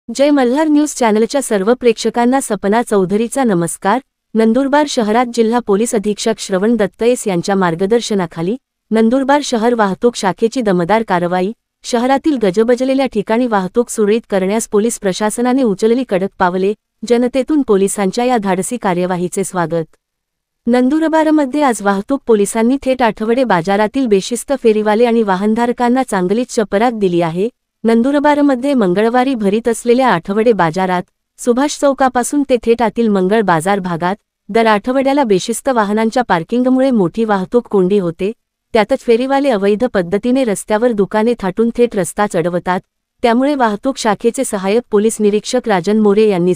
जय Malhar news चॅनलच्या सर्व प्रेक्षकांना सपना चौधरीचा नमस्कार। नंदुरबार शहरात जिल्हा पोलीस अधीक्षक श्रवण दत्तयस यांच्या मार्गदर्शनाखाली नंदुरबार शहर वाहतूक शाखेची दमदार कारवाई। शहरातील गजबजलेल्या ठिकाणी वाहतूक सुरळीत करण्यास पोलीस प्रशासनाने उचलली कडक पावले। जनतेतून पोलिसांच्या या धाडसी कार्यवाहीचे स्वागत। नंदुरबारमध्ये आज वाहतूक पोलिसांनी थेट आठवडे बाजारातील बेशिस्त फेरीवाले आणि वाहनधारकांना चांगलीच चपराक दिली आहे। नंदुरबारमध्ये मंगळवारी भरीत असलेल्या आठवडे बाजारात सुभाष चौकापासून ते थेट आतील मंगळ बाजार भागात दर आठवड्याला बेशिस्त वाहनांच्या पार्किंगमुळे मोठी वाहतूक कोंडी होते। त्यातच फेरीवाले अवैध पद्धतीने रस्त्यावर दुकाने थाटून थेट रस्ता चढवतात। त्यामुळे वाहतूक शाखेचे सहाय्यक पोलीस निरीक्षक राजन मोरे यांनी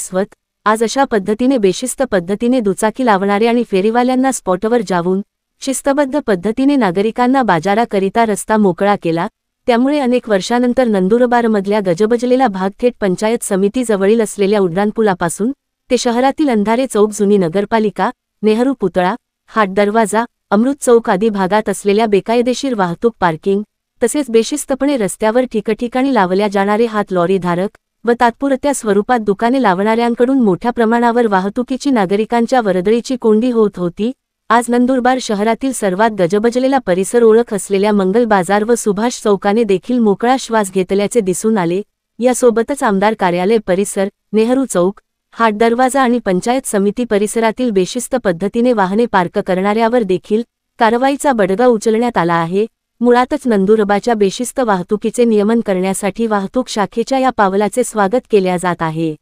आज अशा पद्धतीने बेशिस्त पद्धतीने दुचाकी लावणारे आणि फेरीवाल्यांना स्पॉटवर जाऊन शिस्तबद्ध पद्धतीने नागरिकांना बाजाराकरिता रस्ता मोकळा केला। त्यामुळे अनेक वर्षानंतर नंदुरबारमधल्या गजबजलेला भाग थेट पंचायत समिती जवळील असलेल्या उड्डाणपुलापासून ते शहरातील अंधारे चौक, जुनी नगरपालिका, नेहरू पुतळा, हाट दरवाजा, अमृत चौक आदी भागात असलेल्या बेकायदेशीर वाहतूक पार्किंग तसेच बेशिस्तपणे रस्त्यावर ठिकठिकाणी लावल्या जाणारे हात लॉरीधारक व तात्पुरत्या स्वरूपात दुकाने लावणाऱ्यांकडून मोठ्या प्रमाणावर वाहतुकीची नागरिकांच्या वर्दळीची कोंडी होत होती। आज नंदुरबार शहरातील सर्वात गजबजलेला परिसर ओळख असलेल्या मंगल बाजार व सुभाष चौकाने देखील मोकळा श्वास घेतल्याचे दिसून आले। यासोबतच आमदार कार्यालय परिसर, नेहरू चौक, हाट दरवाजा आणि पंचायत समिती परिसरातील बेशिस्त पद्धतीने वाहने पार्क करणाऱ्यावर देखील कारवाईचा बडगा उचलण्यात आला आहे। मुळातच नंदुरबारच्या बेशिस्त वाहतुकीचे नियमन करण्यासाठी वाहतूक शाखेच्या या पावलाचे स्वागत केले जात आहे।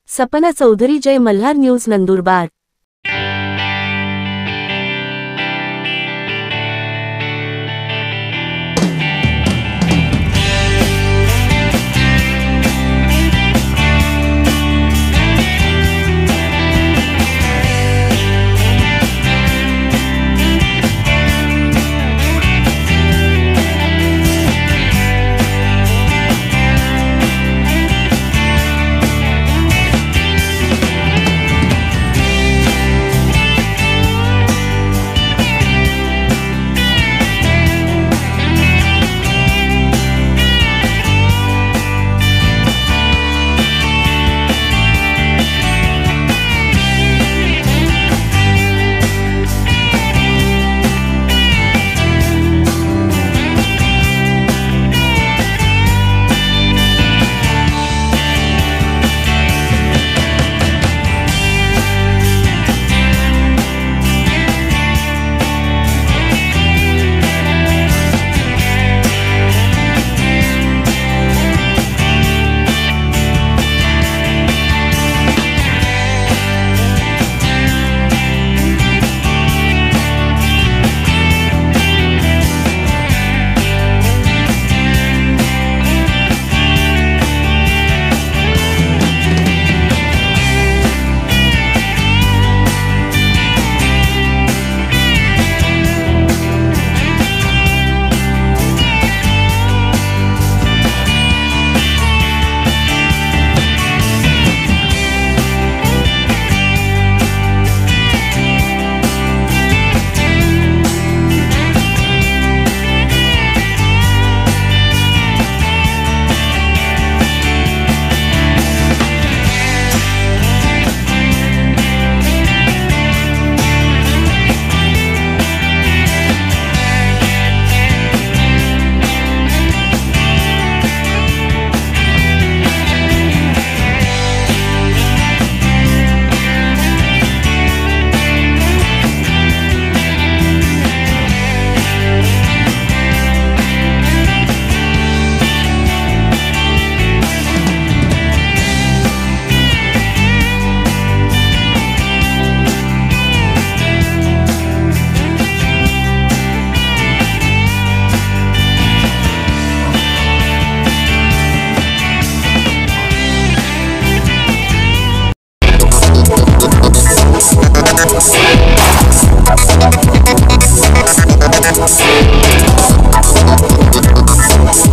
सपना चौधरी, जय मल्हार न्यूज, नंदुरबार।